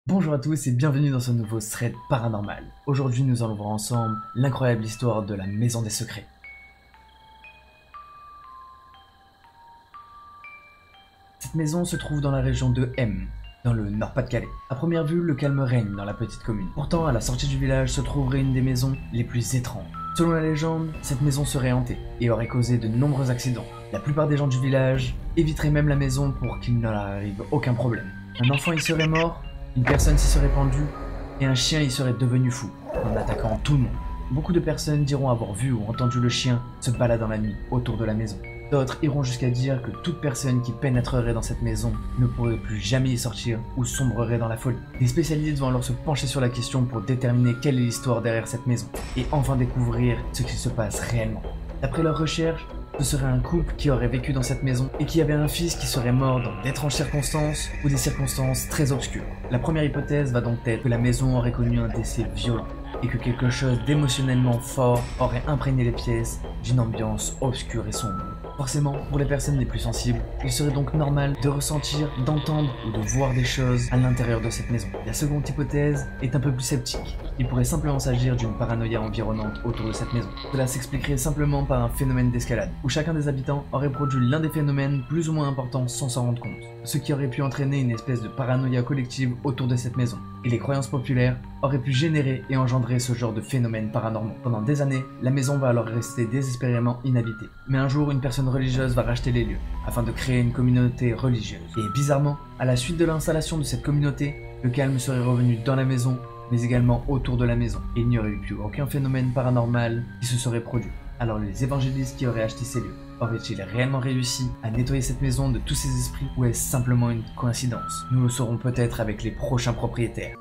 Bonjour à tous et bienvenue dans ce nouveau thread paranormal. Aujourd'hui nous allons voir ensemble l'incroyable histoire de la Maison des Secrets. Cette maison se trouve dans la région de M, dans le Nord-Pas-de-Calais. À première vue, le calme règne dans la petite commune. Pourtant, à la sortie du village se trouverait une des maisons les plus étranges. Selon la légende, cette maison serait hantée et aurait causé de nombreux accidents. La plupart des gens du village éviteraient même la maison pour qu'il ne leur arrive aucun problème. Un enfant y serait mort, une personne s'y serait pendue, et un chien y serait devenu fou, en attaquant tout le monde. Beaucoup de personnes diront avoir vu ou entendu le chien se baladant la nuit autour de la maison. D'autres iront jusqu'à dire que toute personne qui pénétrerait dans cette maison ne pourrait plus jamais y sortir ou sombrerait dans la folie. Les spécialistes vont alors se pencher sur la question pour déterminer quelle est l'histoire derrière cette maison, et enfin découvrir ce qui se passe réellement. D'après leurs recherches, ce serait un couple qui aurait vécu dans cette maison et qui avait un fils qui serait mort dans d'étranges circonstances ou des circonstances très obscures. La première hypothèse va donc être que la maison aurait connu un décès violent et que quelque chose d'émotionnellement fort aurait imprégné les pièces d'une ambiance obscure et sombre. Forcément, pour les personnes les plus sensibles, il serait donc normal de ressentir, d'entendre ou de voir des choses à l'intérieur de cette maison. La seconde hypothèse est un peu plus sceptique. Il pourrait simplement s'agir d'une paranoïa environnante autour de cette maison. Cela s'expliquerait simplement par un phénomène d'escalade, où chacun des habitants aurait produit l'un des phénomènes plus ou moins importants sans s'en rendre compte, ce qui aurait pu entraîner une espèce de paranoïa collective autour de cette maison. Et les croyances populaires auraient pu générer et engendrer ce genre de phénomènes paranormaux. Pendant des années, la maison va alors rester désespérément inhabitée. Mais un jour, une personne religieuse va racheter les lieux, afin de créer une communauté religieuse. Et bizarrement, à la suite de l'installation de cette communauté, le calme serait revenu dans la maison, mais également autour de la maison. Et il n'y aurait eu plus aucun phénomène paranormal qui se serait produit. Alors les évangélistes qui auraient acheté ces lieux, auraient-ils réellement réussi à nettoyer cette maison de tous ces esprits, ou est-ce simplement une coïncidence? Nous le saurons peut-être avec les prochains propriétaires.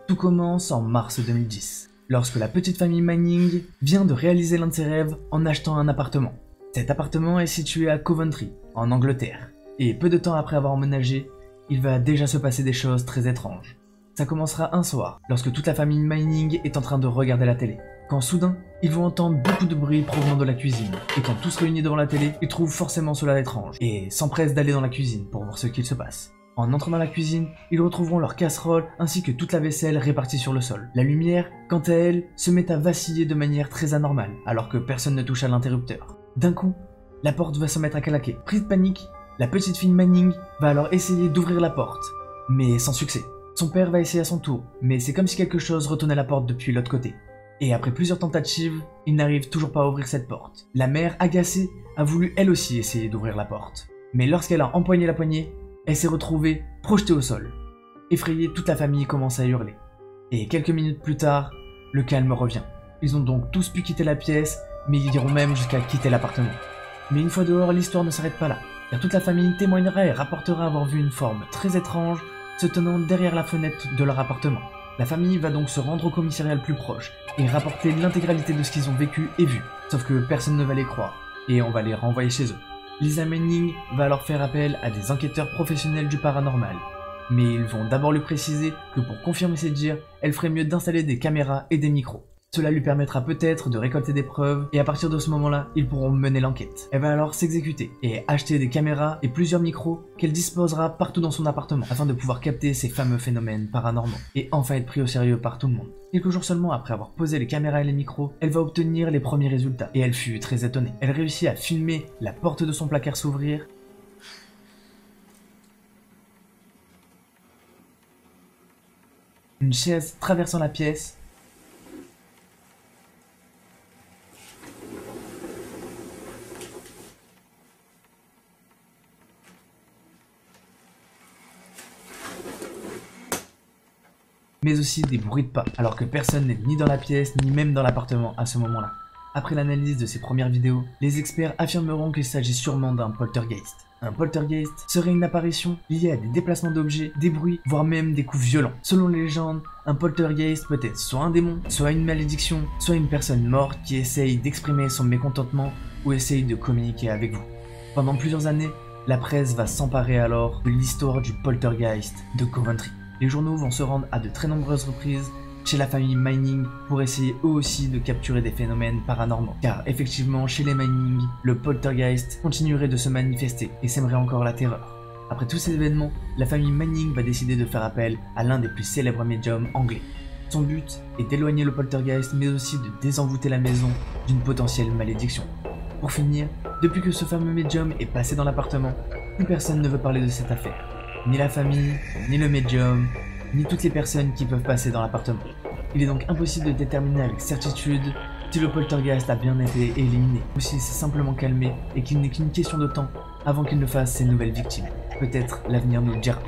Tout commence en mars 2010, lorsque la petite famille Manning vient de réaliser l'un de ses rêves en achetant un appartement. Cet appartement est situé à Coventry, en Angleterre, et peu de temps après avoir emménagé, il va déjà se passer des choses très étranges. Ça commencera un soir, lorsque toute la famille Manning est en train de regarder la télé, quand soudain, ils vont entendre beaucoup de bruit provenant de la cuisine, et quand tous réunis devant la télé, ils trouvent forcément cela étrange, et s'empressent d'aller dans la cuisine pour voir ce qu'il se passe. En entrant dans la cuisine, ils retrouveront leur casserole ainsi que toute la vaisselle répartie sur le sol. La lumière, quant à elle, se met à vaciller de manière très anormale, alors que personne ne touche à l'interrupteur. D'un coup, la porte va se mettre à claquer. Prise de panique, la petite fille Manning va alors essayer d'ouvrir la porte, mais sans succès. Son père va essayer à son tour, mais c'est comme si quelque chose retenait la porte depuis l'autre côté. Et après plusieurs tentatives, il n'arrive toujours pas à ouvrir cette porte. La mère, agacée, a voulu elle aussi essayer d'ouvrir la porte. Mais lorsqu'elle a empoigné la poignée, elle s'est retrouvée projetée au sol. Effrayée, toute la famille commence à hurler. Et quelques minutes plus tard, le calme revient. Ils ont donc tous pu quitter la pièce, mais ils iront même jusqu'à quitter l'appartement. Mais une fois dehors, l'histoire ne s'arrête pas là, car toute la famille témoignera et rapportera avoir vu une forme très étrange se tenant derrière la fenêtre de leur appartement. La famille va donc se rendre au commissariat le plus proche et rapporter l'intégralité de ce qu'ils ont vécu et vu, sauf que personne ne va les croire, et on va les renvoyer chez eux. Lisa Manning va alors faire appel à des enquêteurs professionnels du paranormal, mais ils vont d'abord lui préciser que pour confirmer ses dires, elle ferait mieux d'installer des caméras et des micros. Cela lui permettra peut-être de récolter des preuves, et à partir de ce moment-là, ils pourront mener l'enquête. Elle va alors s'exécuter, et acheter des caméras et plusieurs micros qu'elle disposera partout dans son appartement, afin de pouvoir capter ces fameux phénomènes paranormaux, et enfin être pris au sérieux par tout le monde. Quelques jours seulement après avoir posé les caméras et les micros, elle va obtenir les premiers résultats, et elle fut très étonnée. Elle réussit à filmer la porte de son placard s'ouvrir, une chaise traversant la pièce, mais aussi des bruits de pas, alors que personne n'est ni dans la pièce, ni même dans l'appartement à ce moment-là. Après l'analyse de ces premières vidéos, les experts affirmeront qu'il s'agit sûrement d'un poltergeist. Un poltergeist serait une apparition liée à des déplacements d'objets, des bruits, voire même des coups violents. Selon les légendes, un poltergeist peut être soit un démon, soit une malédiction, soit une personne morte qui essaye d'exprimer son mécontentement ou essaye de communiquer avec vous. Pendant plusieurs années, la presse va s'emparer alors de l'histoire du poltergeist de Coventry. Les journaux vont se rendre à de très nombreuses reprises chez la famille Manning pour essayer eux aussi de capturer des phénomènes paranormaux. Car effectivement, chez les Manning, le poltergeist continuerait de se manifester et sèmerait encore la terreur. Après tous ces événements, la famille Manning va décider de faire appel à l'un des plus célèbres médiums anglais. Son but est d'éloigner le poltergeist mais aussi de désenvoûter la maison d'une potentielle malédiction. Pour finir, depuis que ce fameux médium est passé dans l'appartement, plus personne ne veut parler de cette affaire. Ni la famille, ni le médium, ni toutes les personnes qui peuvent passer dans l'appartement. Il est donc impossible de déterminer avec certitude si le poltergeist a bien été éliminé ou s'il s'est simplement calmé et qu'il n'est qu'une question de temps avant qu'il ne fasse ses nouvelles victimes. Peut-être l'avenir nous le dira.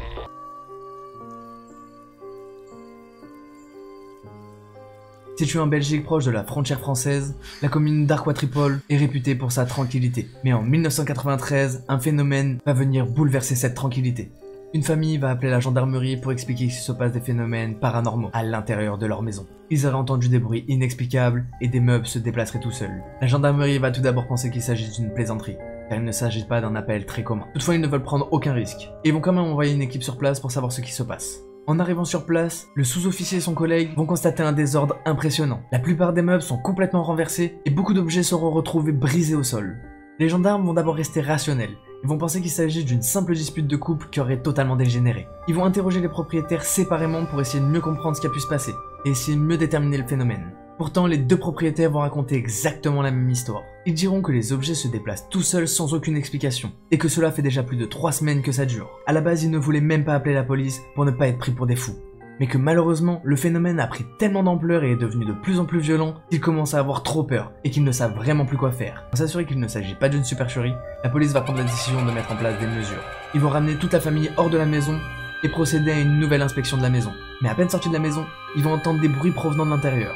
Située en Belgique proche de la frontière française, la commune d'Arquatripole est réputée pour sa tranquillité. Mais en 1993, un phénomène va venir bouleverser cette tranquillité. Une famille va appeler la gendarmerie pour expliquer qu'il se passe des phénomènes paranormaux à l'intérieur de leur maison. Ils auraient entendu des bruits inexplicables et des meubles se déplaceraient tout seuls. La gendarmerie va tout d'abord penser qu'il s'agit d'une plaisanterie, car il ne s'agit pas d'un appel très commun. Toutefois, ils ne veulent prendre aucun risque, et ils vont quand même envoyer une équipe sur place pour savoir ce qui se passe. En arrivant sur place, le sous-officier et son collègue vont constater un désordre impressionnant. La plupart des meubles sont complètement renversés et beaucoup d'objets seront retrouvés brisés au sol. Les gendarmes vont d'abord rester rationnels. Ils vont penser qu'il s'agit d'une simple dispute de couple qui aurait totalement dégénéré. Ils vont interroger les propriétaires séparément pour essayer de mieux comprendre ce qui a pu se passer et essayer de mieux déterminer le phénomène. Pourtant, les deux propriétaires vont raconter exactement la même histoire. Ils diront que les objets se déplacent tout seuls sans aucune explication, et que cela fait déjà plus de 3 semaines que ça dure. À la base, ils ne voulaient même pas appeler la police pour ne pas être pris pour des fous. Mais que malheureusement, le phénomène a pris tellement d'ampleur et est devenu de plus en plus violent qu'ils commencent à avoir trop peur, et qu'ils ne savent vraiment plus quoi faire. Pour s'assurer qu'il ne s'agit pas d'une supercherie, la police va prendre la décision de mettre en place des mesures. Ils vont ramener toute la famille hors de la maison, et procéder à une nouvelle inspection de la maison. Mais à peine sortis de la maison, ils vont entendre des bruits provenant de l'intérieur,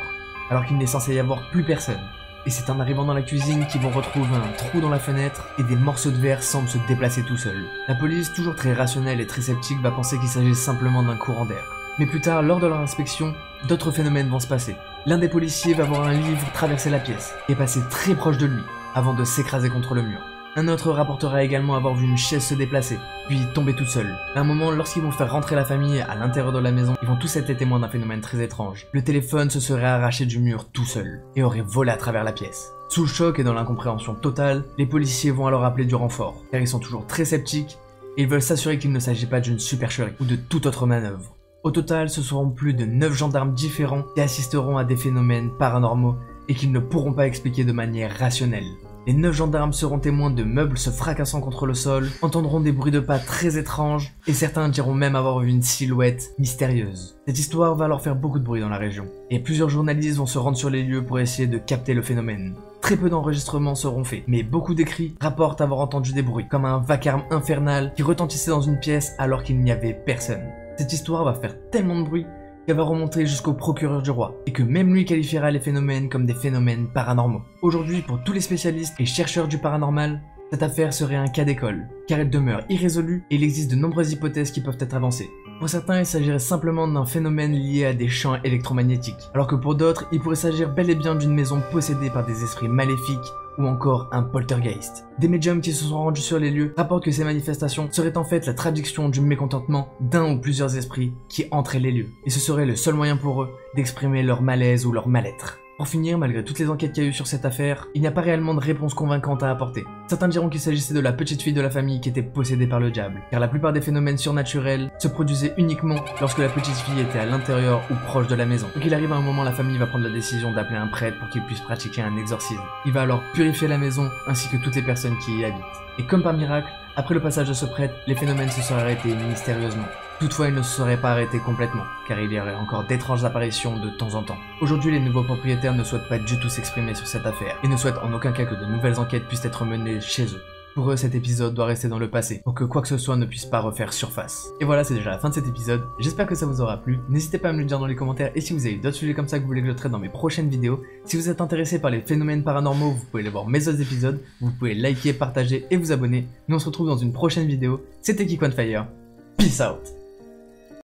alors qu'il n'est censé y avoir plus personne. Et c'est en arrivant dans la cuisine qu'ils vont retrouver un trou dans la fenêtre et des morceaux de verre semblent se déplacer tout seuls. La police, toujours très rationnelle et très sceptique, va penser qu'il s'agit simplement d'un courant d'air. Mais plus tard, lors de leur inspection, d'autres phénomènes vont se passer. L'un des policiers va voir un livre traverser la pièce et passer très proche de lui, avant de s'écraser contre le mur. Un autre rapportera également avoir vu une chaise se déplacer, puis tomber toute seule. À un moment, lorsqu'ils vont faire rentrer la famille à l'intérieur de la maison, ils vont tous être témoins d'un phénomène très étrange. Le téléphone se serait arraché du mur tout seul, et aurait volé à travers la pièce. Sous le choc et dans l'incompréhension totale, les policiers vont alors appeler du renfort, car ils sont toujours très sceptiques, et ils veulent s'assurer qu'il ne s'agit pas d'une supercherie, ou de toute autre manœuvre. Au total, ce seront plus de 9 gendarmes différents qui assisteront à des phénomènes paranormaux, et qu'ils ne pourront pas expliquer de manière rationnelle. Les 9 gendarmes seront témoins de meubles se fracassant contre le sol, entendront des bruits de pas très étranges, et certains diront même avoir vu une silhouette mystérieuse. Cette histoire va leur faire beaucoup de bruit dans la région, et plusieurs journalistes vont se rendre sur les lieux pour essayer de capter le phénomène. Très peu d'enregistrements seront faits, mais beaucoup d'écrits rapportent avoir entendu des bruits, comme un vacarme infernal qui retentissait dans une pièce alors qu'il n'y avait personne. Cette histoire va faire tellement de bruit qu'elle va remonter jusqu'au procureur du roi, et que même lui qualifiera les phénomènes comme des phénomènes paranormaux. Aujourd'hui, pour tous les spécialistes et chercheurs du paranormal, cette affaire serait un cas d'école, car elle demeure irrésolue et il existe de nombreuses hypothèses qui peuvent être avancées. Pour certains, il s'agirait simplement d'un phénomène lié à des champs électromagnétiques, alors que pour d'autres, il pourrait s'agir bel et bien d'une maison possédée par des esprits maléfiques ou encore un poltergeist. Des médiums qui se sont rendus sur les lieux rapportent que ces manifestations seraient en fait la traduction du mécontentement d'un ou plusieurs esprits qui entraient les lieux, et ce serait le seul moyen pour eux d'exprimer leur malaise ou leur mal-être. Pour finir, malgré toutes les enquêtes qu'il y a eu sur cette affaire, il n'y a pas réellement de réponse convaincante à apporter. Certains diront qu'il s'agissait de la petite fille de la famille qui était possédée par le diable, car la plupart des phénomènes surnaturels se produisaient uniquement lorsque la petite fille était à l'intérieur ou proche de la maison. Donc il arrive à un moment, la famille va prendre la décision d'appeler un prêtre pour qu'il puisse pratiquer un exorcisme. Il va alors purifier la maison ainsi que toutes les personnes qui y habitent. Et comme par miracle, après le passage de ce prêtre, les phénomènes se seraient arrêtés mystérieusement. Toutefois, ils ne se seraient pas arrêtés complètement, car il y aurait encore d'étranges apparitions de temps en temps. Aujourd'hui, les nouveaux propriétaires ne souhaitent pas du tout s'exprimer sur cette affaire, et ne souhaitent en aucun cas que de nouvelles enquêtes puissent être menées chez eux. Pour eux, cet épisode doit rester dans le passé, pour que quoi que ce soit ne puisse pas refaire surface. Et voilà, c'est déjà la fin de cet épisode, j'espère que ça vous aura plu, n'hésitez pas à me le dire dans les commentaires, et si vous avez d'autres sujets comme ça que vous voulez que je traite dans mes prochaines vidéos, si vous êtes intéressé par les phénomènes paranormaux, vous pouvez aller voir mes autres épisodes, vous pouvez liker, partager et vous abonner. Nous on se retrouve dans une prochaine vidéo, c'était Geek on Fire, peace out.